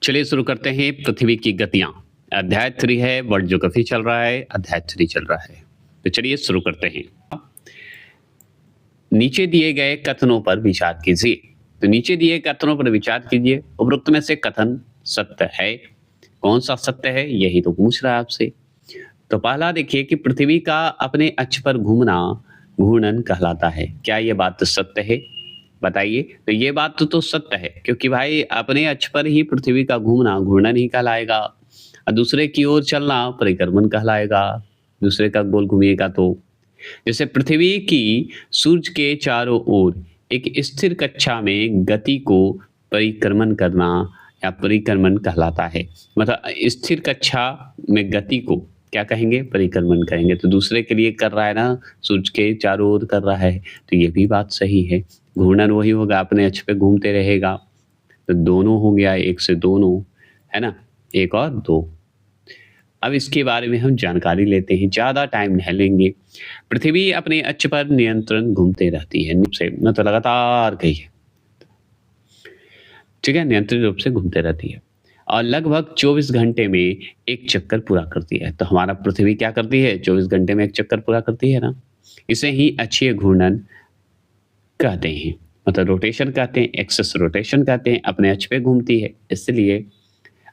चलिए शुरू करते हैं पृथ्वी की गतियाँ। अध्याय 3 है, वर्ल्ड ज्योग्राफी चल रहा है, अध्याय 3 चल रहा है। तो चलिए शुरू करते हैं। नीचे दिए गए कथनों पर विचार कीजिए। तो नीचे दिए कथनों पर विचार कीजिए। उपरोक्त में से कथन सत्य है। कौन सा सत्य है यही तो पूछ रहा है आपसे। तो पहला देखिए कि पृथ्वी का अपने अक्ष पर घूमना घूर्णन कहलाता है। क्या ये बात सत्य है? बताइए। तो ये बात तो सत्य है, क्योंकि भाई अपने अक्ष पर ही पृथ्वी का घूमना घूर्णन ही कहलाएगा और दूसरे की ओर चलना परिक्रमण कहलाएगा। दूसरे का गोल घूमिएगा तो जैसे पृथ्वी की सूर्य के चारों ओर एक स्थिर कक्षा में गति को परिक्रमण करना या परिक्रमण कहलाता है। मतलब स्थिर कक्षा में गति को क्या कहेंगे? परिक्रमण कहेंगे। तो दूसरे के लिए कर रहा है ना, सूर्य के चारों ओर कर रहा है, तो ये भी बात सही है। घूर्णन वही होगा, अपने अक्ष पे घूमते रहेगा। तो दोनों हो गया, एक से दोनों, है ना, एक और दो। अब इसके बारे में हम जानकारी लेते हैं, ज़्यादा टाइम नहीं लेंगे। पृथ्वी अपने अक्ष पर नियंत्रण घूमते रहती है, से मतलब लगातार कहिए, ठीक है, नियंत्रित रूप से घूमते रहती है और लगभग 24 घंटे में एक चक्कर पूरा करती है। तो हमारा पृथ्वी क्या करती है? 24 घंटे में एक चक्कर पूरा करती है ना। इसे ही अक्षीय घूर्णन कहते हैं, मतलब रोटेशन कहते हैं, एक्सेस रोटेशन कहते हैं। अपने अक्ष पे घूमती है, इसलिए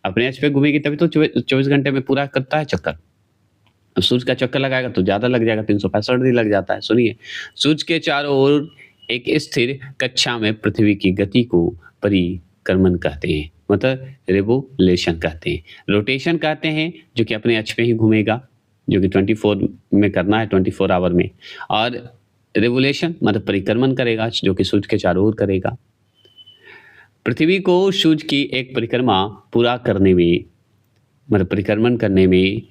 अपने अक्ष पे घूमेगी तभी तो 24 घंटे में पूरा करता है चक्कर। अब सूर्य का चक्कर लगाएगा तो ज़्यादा लग जाएगा, 365 दिन लग जाता है। सुनिए, सूर्य के चारों ओर एक स्थिर कक्षा में पृथ्वी की गति को परिक्रमण कहते हैं, मतलब रेवोल्यूशन कहते हैं। रोटेशन कहते हैं जो कि अपने अक्ष पे ही घूमेगा, जो कि 24 में करना है, 24 आवर में। और रेवोल्यूशन मतलब परिक्रमण करेगा, जो कि सूर्य के चारों ओर करेगा। पृथ्वी को सूर्य की एक परिक्रमा पूरा करने में, मतलब परिक्रमण करने में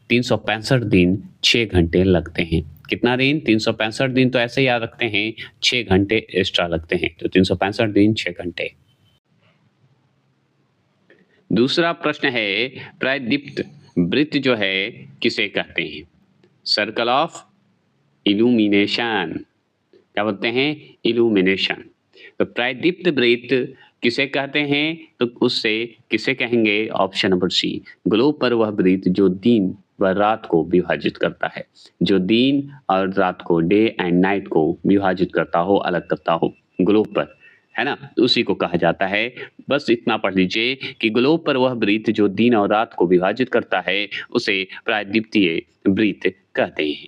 365 दिन 6 घंटे लगते हैं। कितना दिन? 365 दिन। तो ऐसे याद रखते हैं, 6 घंटे एक्स्ट्रा लगते हैं। तो 365 दिन 6 घंटे। दूसरा प्रश्न है, प्रायदीप्त वृत्त जो है किसे कहते हैं? Circle of illumination. क्या बोलते हैं? इल्यूमिनेशन। तो प्रायदीप्त वृत्त किसे कहते हैं? तो उससे किसे कहेंगे? ऑप्शन नंबर सी, ग्लोब पर वह वृत्त जो दिन व रात को विभाजित करता है, जो दिन और रात को, डे एंड नाइट को विभाजित करता हो, अलग करता हो, ग्लोब पर, है ना, उसी को कहा जाता है। बस इतना पढ़ लीजिए कि ग्लोब पर वह वृत्त जो दिन और रात को विभाजित करता है उसे प्रायदीप्तीय वृत्त कहते हैं।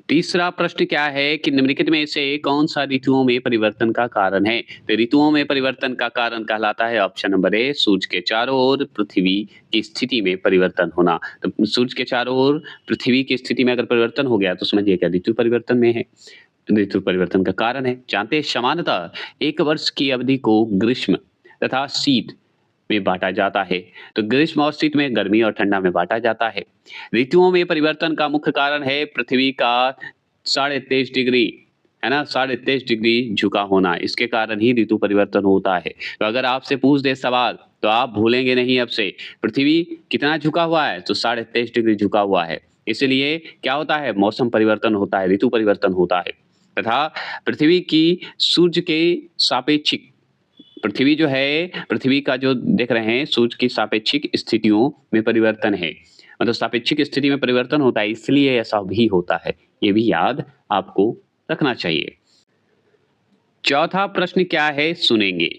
तीसरा प्रश्न क्या है कि निम्नलिखित में से कौन सा ऋतुओं में परिवर्तन का कारण है? तो ऋतुओं में परिवर्तन का कारण कहलाता है ऑप्शन नंबर ए, सूर्य के चारों ओर पृथ्वी की स्थिति में परिवर्तन होना। तो सूर्य के चारों ओर पृथ्वी की स्थिति में अगर परिवर्तन हो गया तो समझिए क्या ऋतु परिवर्तन में है, ऋतु परिवर्तन का कारण है। जानते हैं सामान्यतः एक वर्ष की अवधि को ग्रीष्म तथा शीत में बांटा जाता है। तो ग्रीष्म और शीत में, गर्मी और ठंडा में बांटा जाता है। ऋतुओं में परिवर्तन का मुख्य कारण है पृथ्वी का 23.5 डिग्री, है ना, 23.5 डिग्री झुका होना। इसके कारण ही ऋतु परिवर्तन होता है। तो अगर आपसे पूछ दे सवाल तो आप भूलेंगे नहीं अब से। पृथ्वी कितना झुका हुआ है? तो 23.5 डिग्री झुका हुआ है। इसलिए क्या होता है? मौसम परिवर्तन होता है, ऋतु परिवर्तन होता है। तथा पृथ्वी की सूर्य के सापेक्षिक, पृथ्वी जो है, पृथ्वी का जो देख रहे हैं, सूर्य की सापेक्षिक स्थितियों में परिवर्तन है, मतलब सापेक्षिक स्थिति में परिवर्तन होता है, इसलिए ऐसा भी होता है। ये भी याद आपको रखना चाहिए। चौथा प्रश्न क्या है सुनेंगे।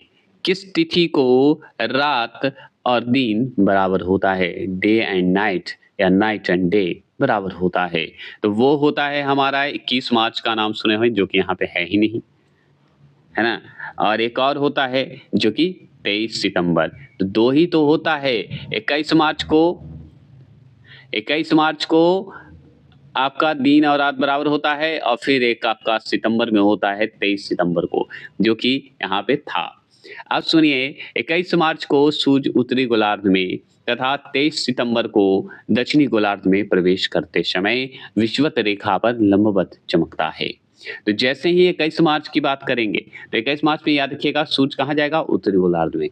किस तिथि को रात और दिन बराबर होता है? डे एंड नाइट या नाइट एंड डे बराबर होता है? तो वो होता है हमारा 21 मार्च का नाम सुने हुए, जो कि यहाँ पे है ही नहीं, है ना। और एक और होता है जो कि 23 सितंबर। तो दो ही तो होता है। 21 मार्च को आपका दिन और रात बराबर होता है और फिर एक आपका सितंबर में होता है 23 सितंबर को, जो कि यहाँ पे था। अब सुनिए, 21 मार्च को सूर्य उत्तरी गोलार्ध में तथा 23 सितंबर को दक्षिणी गोलार्ध में प्रवेश करते समय विषुवत रेखा पर लंबवत चमकता है। तो जैसे ही 21 मार्च की बात करेंगे तो 21 मार्च में याद रखिएगा सूर्य कहाँ जाएगा? उत्तरी गोलार्ध में।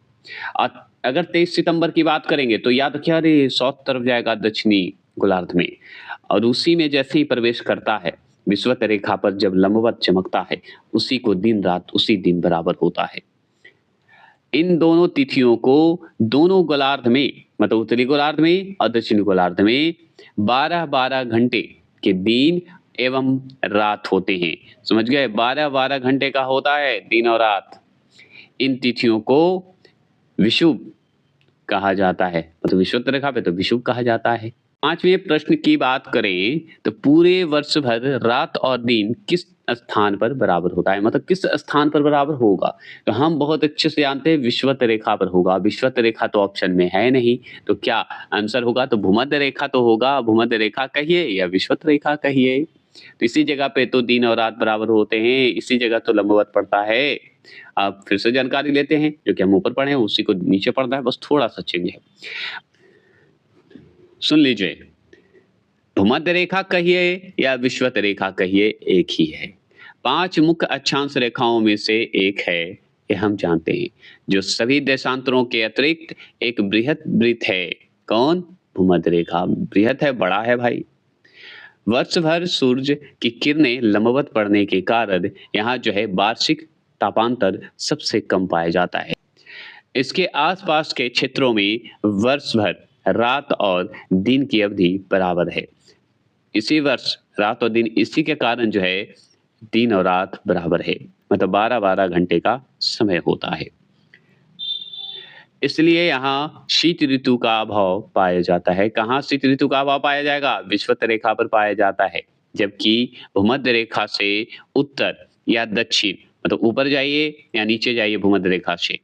और अगर 23 सितंबर की बात करेंगे तो याद रखिए, अरे साउथ तरफ जाएगा, दक्षिणी गोलार्ध में। और उसी में जैसे ही प्रवेश करता है, विषुवत रेखा पर जब लंबवत चमकता है, उसी को दिन रात उसी दिन बराबर होता है। इन दोनों तिथियों को दोनों गोलार्ध में, मतलब उत्तरी गोलार्ध में और दक्षिणी गोलार्ध में 12-12 घंटे के दिन एवं रात होते हैं। समझ गए? 12-12 घंटे का होता है दिन और रात। इन तिथियों को विषुव कहा जाता है, मतलब विषुवत रेखा पे तो विषुव कहा जाता है। 5वें प्रश्न की बात करें तो पूरे वर्ष भर रात और दिन किस स्थान पर बराबर होता है, मतलब किस स्थान पर बराबर होगा? तो हम बहुत अच्छे से जानते हैं विषुवत रेखा पर होगा। विषुवत रेखा तो ऑप्शन में है नहीं, तो क्या आंसर होगा? तो भूमध्य रेखा तो होगा। भूमध्य रेखा कहिए या विषुवत रेखा कहिए, तो इसी जगह पे तो दिन और रात बराबर होते हैं, इसी जगह तो लंबवत पड़ता है। आप फिर से जानकारी लेते हैं, जो कि हम ऊपर पढ़े हैं उसी को नीचे पढ़ना है, बस थोड़ा-सा चेंज है। सुन लीजिए, भूमध्य रेखा कहिए या विषुवत रेखा कहिए, एक ही है। 5 मुख्य अक्षांश रेखाओं में से एक है, ये हम जानते हैं, जो सभी देशांतरों के अतिरिक्त एक बृहत वृत्त है। कौन? भूमध्य रेखा। बृहत है, बड़ा है भाई। वर्ष भर सूर्य की किरणें लंबवत पड़ने के कारण यहाँ जो है वार्षिक तापांतर सबसे कम पाया जाता है। इसके आसपास के क्षेत्रों में वर्ष भर रात और दिन की अवधि बराबर है। इसी वर्ष रात और दिन इसी के कारण जो है दिन और रात बराबर है, मतलब 12-12 घंटे का समय होता है। इसलिए यहाँ शीत ऋतु का अभाव पाया जाता है। कहाँ शीत ऋतु का अभाव पाया जाएगा? विषुवत रेखा पर पाया जाता है। जबकि भूमध्य रेखा से उत्तर या दक्षिण, मतलब ऊपर जाइए या नीचे जाइए भूमध्य रेखा से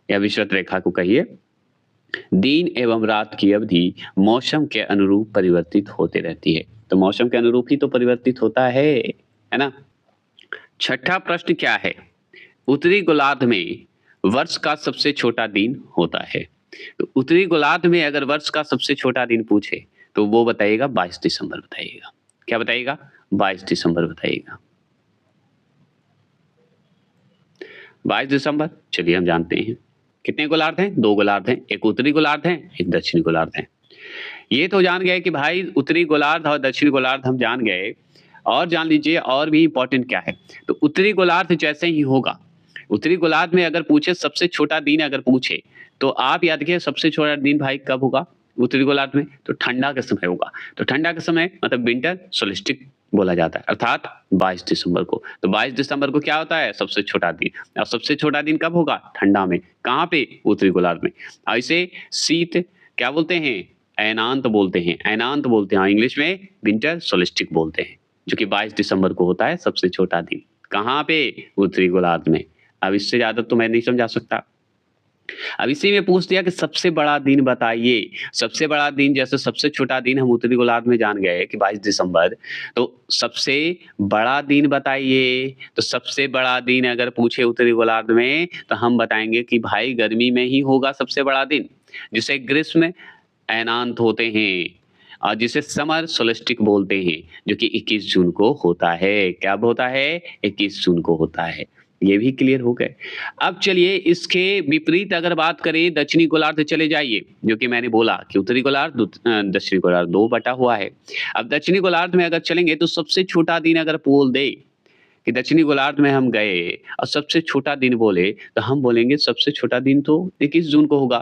या विषुवत रेखा को कहिए, दिन एवं रात की अवधि मौसम के अनुरूप परिवर्तित होते रहती है। तो मौसम के अनुरूप ही तो परिवर्तित होता है ना? छठा प्रश्न क्या है? उत्तरी गोलार्ध में वर्ष का सबसे छोटा दिन होता है। तो उत्तरी गोलार्ध में अगर वर्ष का सबसे छोटा दिन पूछे तो वो बताइएगा 22 दिसंबर बताइएगा। क्या बताइएगा? 22 दिसंबर बताइएगा। 22 दिसंबर, चलिए हम जानते हैं। कितने गोलार्ध हैं? 2 गोलार्ध हैं, एक उत्तरी गोलार्ध है, एक दक्षिणी गोलार्ध है। ये तो जान गए कि भाई उत्तरी गोलार्ध और दक्षिणी गोलार्ध हम जान गए, और जान लीजिए और भी इंपॉर्टेंट क्या है। तो उत्तरी गोलार्ध जैसे ही होगा, उत्तरी गोलार्ध में अगर पूछे सबसे छोटा दिन अगर पूछे, तो आप याद रखिए सबसे छोटा दिन भाई कब होगा उत्तरी गोलार्ध में? तो ठंडा के समय होगा। तो ठंडा के समय मतलब विंटर सोल्स्टिस बोला जाता है, अर्थात 22 दिसंबर को। तो 22 दिसंबर को क्या होता है? सबसे छोटा दिन। और सबसे छोटा दिन कब होगा? ठंडा में। कहाँ पे? उत्तरी गोलार्ध में। ऐसे शीत क्या बोलते हैं? ऐनांत बोलते हैं, ऐनांत बोलते हैं, इंग्लिश में विंटर सोल्स्टिस बोलते हैं, जो कि 22 दिसंबर को होता है सबसे छोटा दिन। कहाँ पे? उत्तरी गोलार्ध में। अब इससे ज्यादा तो मैं नहीं समझा सकता। अब इसी में पूछ दिया कि सबसे बड़ा दिन बताइए। सबसे बड़ा दिन, जैसे सबसे छोटा दिन हम उत्तरी गोलार्ध में जान गए कि 22 दिसंबर, तो सबसे बड़ा दिन बताइए। तो सबसे बड़ा दिन अगर पूछे उत्तरी गोलार्ध में तो हम बताएंगे कि भाई गर्मी में ही होगा सबसे बड़ा दिन, जिसे ग्रीष्म ऐनांत होते हैं और जिसे समर सोल्स्टिस बोलते हैं, जो कि 21 जून को होता है। कब होता है? 21 जून को होता है। ये भी क्लियर हो गए। अब चलिए इसके विपरीत अगर बात करें, दक्षिणी गोलार्ध चले जाइए, जो कि मैंने बोला कि उत्तरी गोलार्ध दक्षिणी गोलार्ध 2 बटा हुआ है। अब दक्षिणी गोलार्ध में अगर चलेंगे तो सबसे छोटा दिन अगर बोल दे कि दक्षिणी गोलार्ध में हम गए और सबसे छोटा दिन बोले, तो हम बोलेंगे सबसे छोटा दिन तो 21 जून को होगा।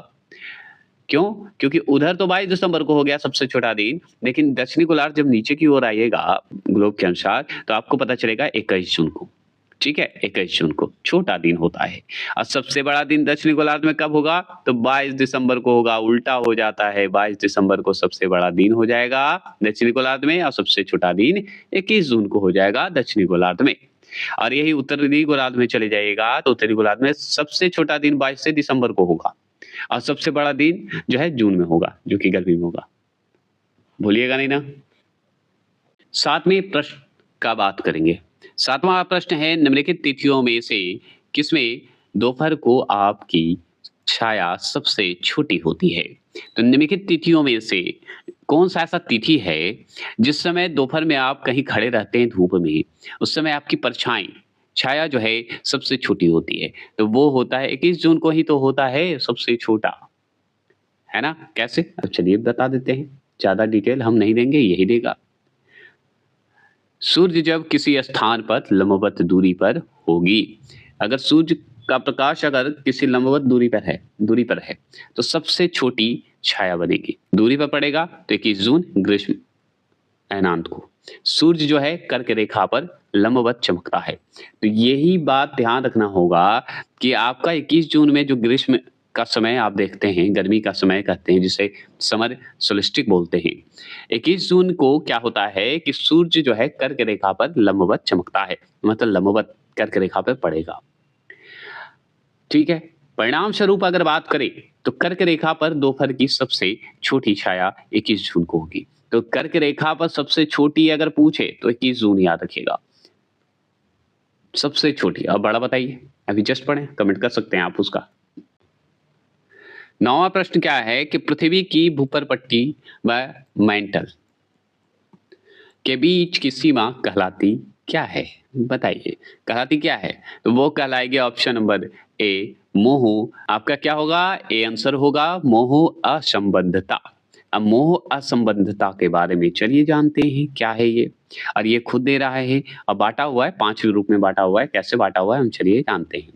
क्यों? क्योंकि उधर तो 22 दिसंबर को हो गया सबसे छोटा दिन, लेकिन दक्षिणी गोलार्ध जब नीचे की ओर आइएगा ग्लोब के अनुसार, तो आपको पता चलेगा 21 जून को। ठीक है, 21 जून को छोटा दिन होता है। और सबसे बड़ा दिन दक्षिणी गोलार्ध में कब होगा? तो 22 दिसंबर को होगा। उल्टा हो जाता है, 22 दिसंबर को सबसे बड़ा दिन हो जाएगा दक्षिणी गोलार्ध में, और सबसे छोटा दिन 21 जून को हो जाएगा दक्षिणी गोलार्ध में। और यही उत्तरी गोलार्ध में चले जाइएगा तो उत्तरी गोलार्ध में सबसे छोटा दिन 22 दिसंबर को होगा और सबसे बड़ा दिन जो है जून में होगा, जो कि गर्मी में होगा। भूलिएगा नहीं ना। 7वें प्रश्न का बात करेंगे। 7वां प्रश्न है, निम्नलिखित तिथियों में से किसमें दोपहर को आपकी छाया सबसे छोटी होती है? तो निम्नलिखित तिथियों में से कौन सा ऐसा तिथि है जिस समय दोपहर में आप कहीं खड़े रहते हैं धूप में, उस समय आपकी परछाई छाया जो है सबसे छोटी होती है? तो वो होता है 21 जून को ही तो होता है सबसे छोटा, है ना? कैसे? अब चलिए बता देते हैं, ज्यादा डिटेल हम नहीं देंगे, यही देगा। सूर्य जब किसी स्थान पर लंबवत दूरी पर होगी, अगर सूर्य का प्रकाश अगर किसी लंबवत दूरी पर है तो सबसे छोटी छाया बनेगी। दूरी पर पड़ेगा तो 21 जून ग्रीष्म अयनांत को। सूर्य जो है कर्क रेखा पर लंबवत चमकता है। तो यही बात ध्यान रखना होगा कि आपका 21 जून में जो ग्रीष्म का समय आप देखते हैं, गर्मी का समय कहते हैं, जिसे समर सोल्स्टिस बोलते हैं। 21 जून को क्या होता है कि सूर्य जो है कर्क रेखा पर लंबवत चमकता है, मतलब लंबवत कर्क रेखा पर पड़ेगा। ठीक है। परिणाम स्वरूप अगर बात करें तो कर्क रेखा पर दोपहर की सबसे छोटी छाया 21 जून को होगी। तो कर्क रेखा पर सबसे छोटी अगर पूछे तो 21 जून याद रखिएगा, सबसे छोटी। अब बड़ा बताइए, अभी जस्ट पढ़ें, कमेंट कर सकते हैं आप उसका। 9वां प्रश्न क्या है कि पृथ्वी की भूपर पट्टी व मेंटल के बीच की सीमा कहलाती क्या है? बताइए, कहलाती क्या है? तो वो कहलाएगी ऑप्शन नंबर ए मोह। आपका क्या होगा? ए आंसर होगा मोह असंबद्धता। अब मोह असंबद्धता के बारे में चलिए जानते हैं क्या है ये। और ये खुद दे रहा है, अब बांटा हुआ है, 5 रूप में बांटा हुआ है। कैसे बांटा हुआ है हम चलिए जानते हैं।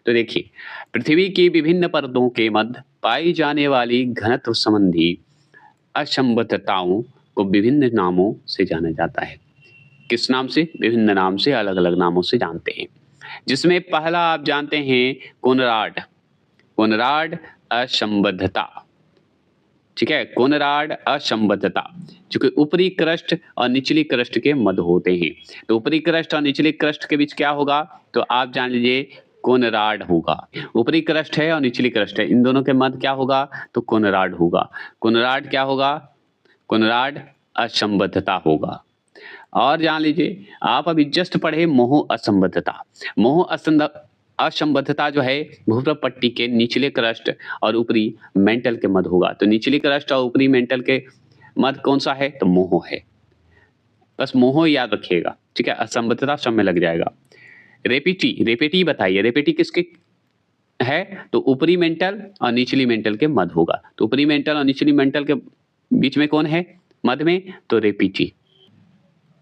तो देखिए, पृथ्वी की विभिन्न परतों के मध्य पाई जाने वाली घनत्व संबंधी असंबद्धताओं को विभिन्न नामों से जाना जाता है। किस नाम से? विभिन्न नाम से, अलग-अलग नामों से जानते हैं। जिसमें पहला आप जानते हैं कोनराड, कोनराड असंबद्धता। ठीक है, कोनराड असंबद्धता, जो कि ऊपरी क्रस्ट और निचली क्रस्ट के मध्य होते हैं। तो ऊपरी क्रस्ट और निचली क्रस्ट के बीच क्या होगा? तो आप जान लीजिए कोनराड होगा। ऊपरी क्रस्ट है और निचली क्रस्ट है, इन दोनों के मध्य क्या होगा? तो कोनराड होगा। कोनराड क्या होगा? कोनराड असंबद्धता होगा। और जान लीजिए, आप अभी जस्ट पढ़े मोह असंबद्धता। मोह असंबद्धता जो है भूमध्य पट्टी के निचले क्रस्ट और ऊपरी मेंटल के मध्य होगा। तो निचली क्रस्ट और ऊपरी मेंटल के मध्य कौन सा है? तो मोह है। बस मोह याद रखिएगा, ठीक है। असंबद्धता सब में लग जाएगा। रेपिटी, रेपिटी बताइए, रेपिटी किसके है? तो ऊपरी मेंटल और निचली मेंटल के मध्य होगा। तो ऊपरी मेंटल और निचली मेंटल के बीच में कौन है मध्य में? तो रेपिटी।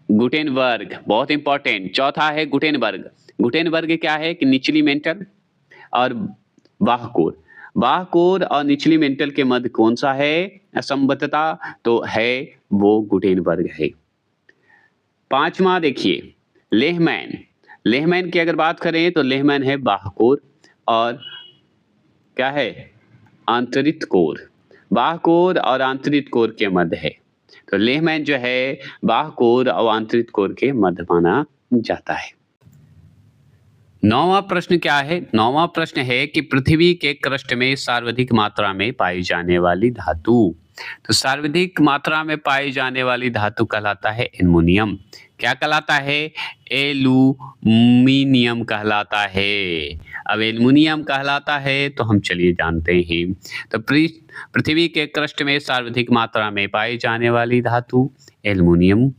गुटेनबर्ग बहुत इंपॉर्टेंट। चौथा है गुटेनबर्ग। गुटेनबर्ग क्या है कि निचली मेंटल और बाह्यकोर, बाह्यकोर और निचली मेंटल के मध्य कौन सा है असंबद्धता? तो है वो गुटेनबर्ग है। 5वां देखिए लेहमैन। लेहमैन की अगर बात करें तो लेहमैन है बाह्यकोर और क्या है? आंतरिक कोर। बाह्यकोर और आंतरिक कोर के मध्य है। तो लेहमैन जो है बाह्यकोर और आंतरिक कोर के मध्य माना जाता है। 9वां प्रश्न क्या है? 9वां प्रश्न है कि पृथ्वी के क्रस्ट में सर्वाधिक मात्रा में पाई जाने वाली धातु। तो सर्वाधिक मात्रा में पाई जाने वाली धातु कहलाता है एल्युमिनियम। क्या कहलाता है? एल्युमिनियम कहलाता है। अब एल्युमिनियम कहलाता है तो हम चलिए जानते हैं। तो पृथ्वी के क्रस्ट में सर्वाधिक मात्रा में पाई जाने वाली धातु एल्युमिनियम,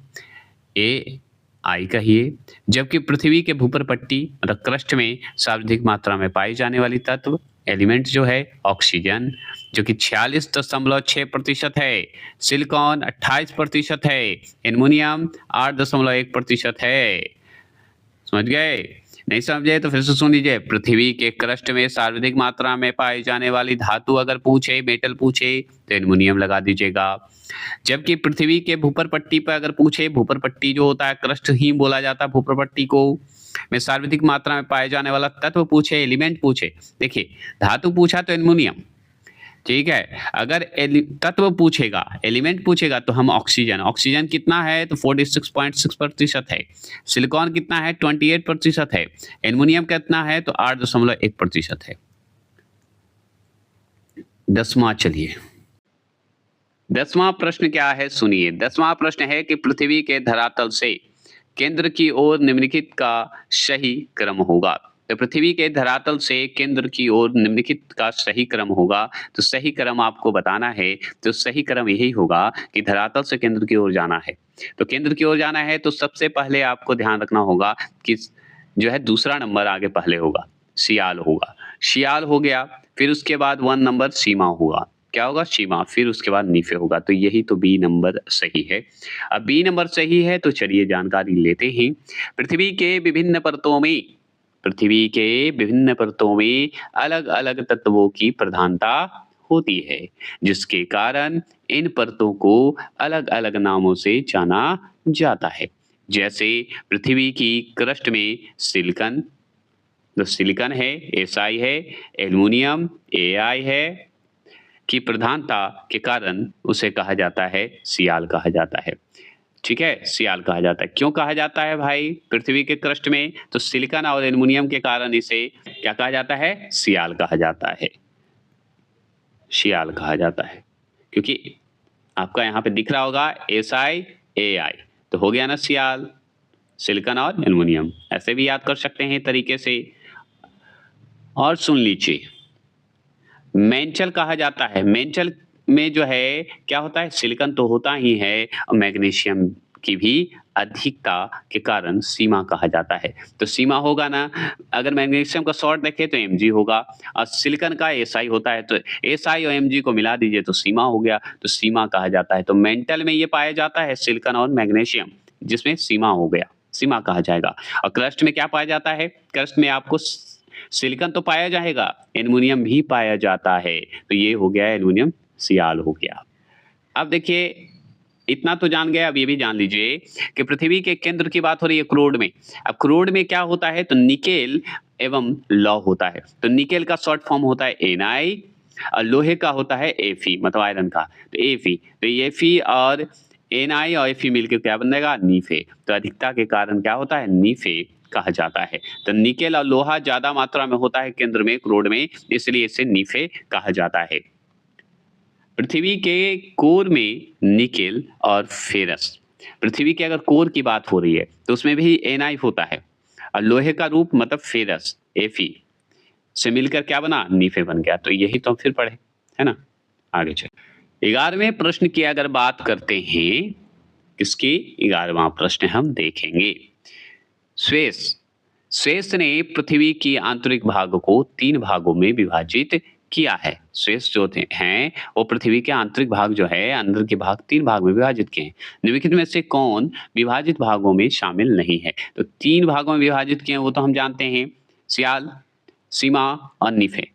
ए आई कहिए। जबकि पृथ्वी के भूपर पट्टी मतलब क्रस्ट में सर्वाधिक मात्रा में पाई जाने वाली तत्व एलिमेंट जो है ऑक्सीजन, जो कि 46.6% है। सिलिकॉन 28% है। एल्युमिनियम 8.1% है। समझ गए? नहीं समझे तो फिर से सुन लीजिए। पृथ्वी के क्रस्ट में सर्वाधिक मात्रा में पाई जाने वाली धातु अगर पूछे, मेटल पूछे तो एल्युमिनियम लगा दीजिएगा। जबकि पृथ्वी के भूपर पट्टी पर अगर पूछे, भूपर पट्टी जो होता है क्रस्ट ही बोला जाता है भूपर पट्टी को, में सर्वाधिक मात्रा में पाए जाने वाला तत्व पूछे, एलिमेंट पूछे, देखिए धातु पूछा तो एल्युमिनियम, ठीक है। अगर तत्व पूछेगा, एलिमेंट पूछेगा तो हम ऑक्सीजन, ऑक्सीजन कितना है? तो 46.6% है। सिलिकॉन कितना है? 28% है। एल्युमिनियम कितना है? तो 8.1% है। 10वां चलिए, 10वां प्रश्न क्या है सुनिए। 10वां प्रश्न है कि पृथ्वी के धरातल से केंद्र की ओर निम्नलिखित का सही क्रम होगा। तो पृथ्वी के धरातल से केंद्र की ओर निम्नलिखित का सही क्रम होगा। तो सही क्रम आपको बताना है। तो सही क्रम यही होगा कि धरातल से केंद्र की ओर जाना है। तो केंद्र की ओर जाना है तो सबसे पहले आपको ध्यान रखना होगा कि जो है दूसरा नंबर आगे पहले होगा, सियाल होगा। सियाल हो गया, फिर उसके बाद 1 नंबर सीमा होगा। क्या होगा? सीमा। फिर उसके बाद नीफे होगा। तो यही तो बी नंबर सही है। अब बी नंबर सही है तो चलिए जानकारी लेते हैं। पृथ्वी के विभिन्न परतों में पृथ्वी के विभिन्न परतों में अलग अलग तत्वों की प्रधानता होती है, जिसके कारण इन परतों को अलग अलग नामों से जाना जाता है। जैसे पृथ्वी की क्रस्ट में सिलिकन, जो सिलिकन है, एसआई है, एल्युमिनियम, एआई है, की प्रधानता के कारण उसे कहा जाता है सियाल कहा जाता है। ठीक है, सियाल कहा जाता है। क्यों कहा जाता है भाई पृथ्वी के क्रस्ट में? तो सिलिकॉन और एल्युमिनियम के कारण इसे क्या कहा जाता है? सियाल कहा जाता है। सियाल कहा जाता है क्योंकि आपका यहाँ पे दिख रहा होगा एसआई एआई, तो हो गया ना सियाल, सिलिकॉन और एल्युमिनियम। ऐसे भी याद कर सकते हैं तरीके से। और सुन लीजिए, मेंटल कहा जाता है। मेंटल में जो है क्या होता है? सिलिकॉन तो होता ही है और मैग्नीशियम की भी अधिकता के कारण सीमा कहा जाता है। तो सीमा होगा ना, अगर मैग्नीशियम का शॉर्ट देखें तो एमजी होगा और सिलिकॉन का एसआई होता है, तो एसआई और एमजी को मिला दीजिए तो सीमा हो गया, तो सीमा कहा जाता है। तो मेंटल में ये पाया जाता है सिलिकॉन और मैग्नीशियम, जिसमें सीमा हो गया, सीमा कहा जाएगा। और क्रस्ट में क्या पाया जाता है? क्रस्ट में आपको सिलिकॉन तो पाया जाएगा, एल्युमिनियम भी पाया जाता है, तो ये हो गया एल्युमिनियम सियाल हो गया। अब देखिए, इतना तो जान गए, अब ये भी जान लीजिए कि पृथ्वी के केंद्र की बात हो रही है क्रोड में। अब क्रोड में क्या होता है? तो निकेल एवं लौ होता है। तो निकेल का शॉर्ट फॉर्म होता है Na और लोहे का होता है Fe, मतलब आयरन का, तो Fe। तो Fe और Na और Fe मिलकर क्या बनेगा? नीफे। तो अधिकता के कारण क्या होता है? नीफे कहा जाता है। तो निकेल और लोहा ज्यादा मात्रा में होता है केंद्र में, क्रोड में, इसलिए इसे नीफे कहा जाता है। पृथ्वी के कोर में निकेल और फेरस, पृथ्वी के अगर कोर की बात हो रही है तो उसमें भी Na होता है और लोहे का रूप मतलब फेरस, Fe से मिलकर क्या बना? नीफे बन गया। तो यही तो हम फिर पढ़े, है ना? आगे चल। 11वें प्रश्न की अगर बात करते हैं, किसकी? 11वां प्रश्न हम देखेंगे। स्वेस, स्वेस ने पृथ्वी की आंतरिक भाग को 3 भागों में विभाजित किया है। स्वेस जो हैं वो पृथ्वी के आंतरिक भाग जो है, अंदर के भाग 3 भाग में विभाजित किए हैं। निम्नलिखित में से कौन विभाजित भागों में शामिल नहीं है? तो 3 भागों में विभाजित किए हैं वो तो हम जानते हैं, सियाल, सीमा और नीफे।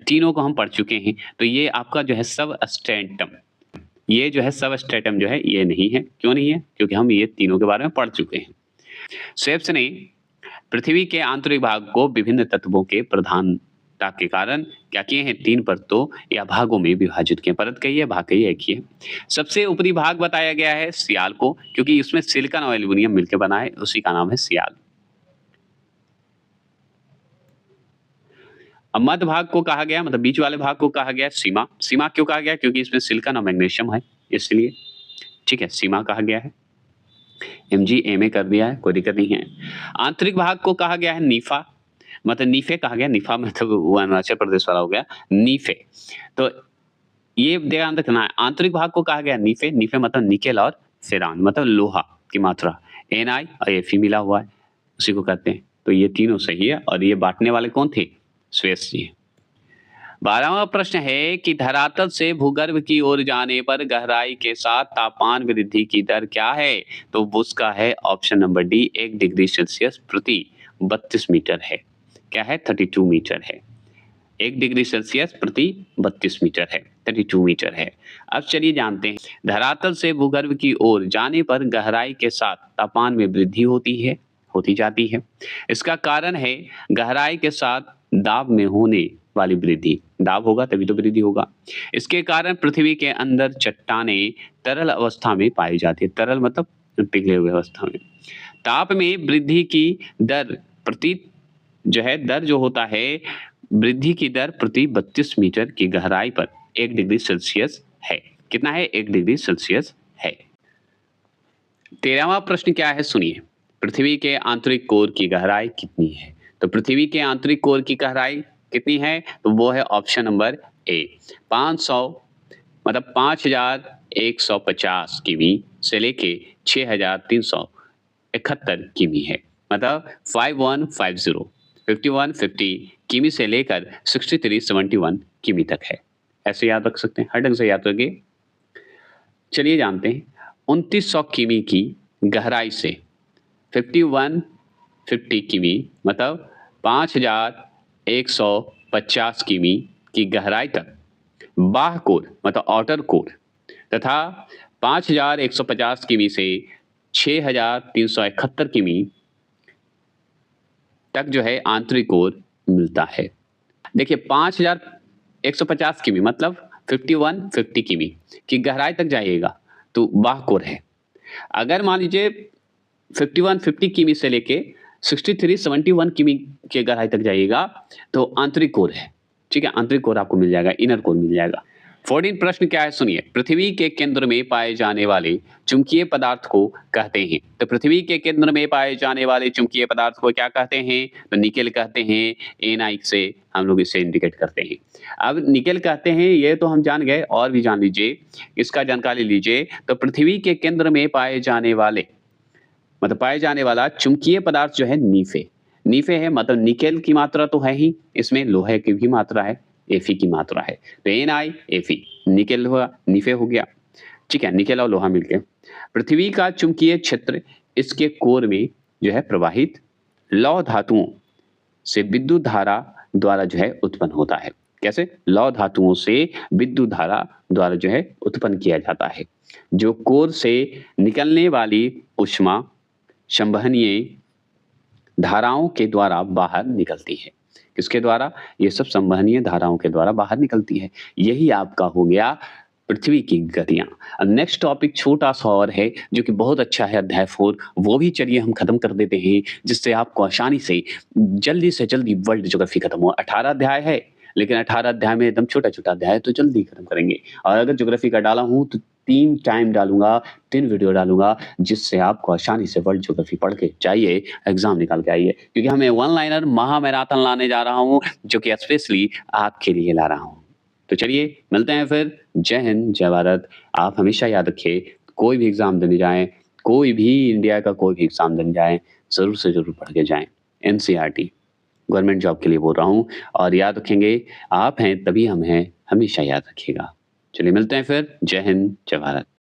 तीनों को हम पढ़ चुके हैं। तो ये आपका जो है सब स्टेंटम, ये जो है सब स्टेटम जो है ये नहीं है। क्यों नहीं है? क्योंकि हम ये तीनों के बारे में पढ़ चुके हैं। स्वेप्स ने पृथ्वी के आंतरिक भाग को विभिन्न तत्वों के प्रधानता के कारण क्या किए हैं? 3 परतों या भागों में विभाजित किए। परत कही है, भाग कही है, एक ही है। सबसे ऊपरी भाग बताया गया है सियाल को, क्योंकि इसमें सिलिकॉन और एल्युमिनियम मिलकर बना है, उसी का नाम है सियाल। अब मध्य भाग को कहा गया, मतलब बीच वाले भाग को कहा गया सीमा। सीमा क्यों कहा गया? क्योंकि इसमें सिलिकॉन और मैग्नीशियम है, इसलिए। ठीक है, सीमा कहा गया है। एमजी एमए कर दिया है, कोई दिक्कत नहीं है। आंतरिक भाग को कहा गया है नीफा, मतलब नीफे कहा गया। नीफा मतलब वो अरुणाचल प्रदेश वाला हो गया, नीफे। तो ये ध्यान रखना है, आंतरिक भाग को कहा गया नीफे। नीफे मतलब निकेल और फेरान, मतलब लोहा की मात्रा। Na और Fe मिला हुआ है, उसी को कहते हैं। तो ये तीनों सही है और ये बांटने वाले कौन थे? स्वेस जी। 12वां प्रश्न है कि धरातल से भूगर्भ की ओर जाने पर गहराई के साथ तापमान वृद्धि की दर क्या है? तो उसका है option number D, 1 degree Celsius प्रति 32 मीटर है। क्या है? 32 मीटर है। 1 डिग्री सेल्सियस प्रति 32 मीटर है, 32 मीटर है। अब चलिए जानते हैं, धरातल से भूगर्भ की ओर जाने पर गहराई के साथ तापमान में वृद्धि होती जाती है। इसका कारण है गहराई के साथ दाब में होने वाली वृद्धि। दाब होगा तभी तो वृद्धि होगा। इसके कारण पृथ्वी के अंदर चट्टानें तरल अवस्था में पाई जाती है। तरल मतलब पिघले हुए अवस्था में। ताप में वृद्धि की दर दर जो होता है, वृद्धि की दर प्रति 32 मीटर की गहराई पर 1 डिग्री सेल्सियस है। कितना है? 1 डिग्री सेल्सियस है। 13वां प्रश्न क्या है? सुनिए, पृथ्वी के आंतरिक कोर की गहराई कितनी है? तो पृथ्वी के आंतरिक कोर की गहराई कितनी है? तो वो है ऑप्शन नंबर ए, 500 मतलब 5150 किमी से लेके 6371 किमी है। मतलब 5150 किमी से लेकर 6371 किमी तक है। ऐसे याद रख सकते हैं, हर ढंग से याद रखिए। चलिए जानते हैं, 2900 किमी की गहराई से 5150 किमी मतलब 5150 किमी की गहराई तक बाह्य कोर मतलब आउटर कोर तथा 5150 किमी से 6371 किमी तक जो है आंतरिक कोर मिलता है। देखिए 5150 किमी मतलब 5150 किमी की गहराई तक जाइएगा तो बाह्य कोर है। अगर मान लीजिए 5150 किमी से लेके 6371 किमी के गहराई तक जाइएगा तो आंतरिक कोर है। ठीक है, आंतरिक कोर आपको मिल जाएगा, इनर कोर मिल जाएगा। 14 प्रश्न क्या है सुनिए, पृथ्वी के केंद्र में पाए जाने वाले चुंबकीय पदार्थ को कहते हैं। तो पृथ्वी के केंद्र में पाए जाने वाले चुंबकीय पदार्थ को क्या कहते हैं? तो निकेल कहते हैं। Na से हम लोग इसे इंडिकेट करते हैं। अब निकेल कहते हैं ये तो हम जान गए, और भी जान लीजिए, इसका जानकारी लीजिए। तो पृथ्वी के केंद्र में पाए जाने वाले मतलब पाए जाने वाला चुंबकीय पदार्थ जो है नीफे। नीफे है मतलब निकेल की मात्रा तो है ही, इसमें लोहे की भी मात्रा है, Fe की मात्रा है। तो Na Fe निकेल हुआ, नीफे हो गया। ठीक है, निकेल और लोहा मिलके पृथ्वी का चुंबकीय क्षेत्र इसके कोर में जो है प्रवाहित लौह धातुओं से विद्युत धारा द्वारा जो है उत्पन्न होता है। कैसे? लौह धातुओं से विद्युत धारा द्वारा जो है उत्पन्न किया जाता है, जो कोर से निकलने वाली ऊष्मा संवहनीय धाराओं के द्वारा बाहर निकलती है। किसके द्वारा? ये सब संवहनीय धाराओं के द्वारा बाहर निकलती है। यही आपका हो गया पृथ्वी की गतियां। अब नेक्स्ट टॉपिक छोटा सा और है जो कि बहुत अच्छा है, अध्याय 4, वो भी चलिए हम खत्म कर देते हैं, जिससे आपको आसानी से जल्दी वर्ल्ड ज्योग्राफी खत्म हो। 18 अध्याय है, लेकिन 18 अध्याय में एकदम छोटा-छोटा अध्याय है, तो जल्दी खत्म करेंगे। और अगर ज्योग्राफी का डाला हूँ तो 3 टाइम डालूँगा, 3 वीडियो डालूँगा, जिससे आपको आसानी से वर्ल्ड ज्योग्राफी पढ़ के जाइए, एग्ज़ाम निकाल के आइए। क्योंकि हमें वन लाइनर महा मैराथन लाने जा रहा हूँ, जो कि स्पेशली आपके लिए ला रहा हूँ। तो चलिए मिलते हैं फिर। जय हिंद, जय भारत। आप हमेशा याद रखिए, कोई भी एग्ज़ाम देने जाएँ, कोई भी इंडिया का कोई भी एग्ज़ाम देने जाएँ, ज़रूर से ज़रूर पढ़ के जाएँ। एनसीईआरटी गवर्नमेंट जॉब के लिए बोल रहा हूँ, और याद रखेंगे, आप हैं तभी हम हैं, हमेशा याद रखिएगा। चलिए मिलते हैं फिर। जय हिंद, जय भारत।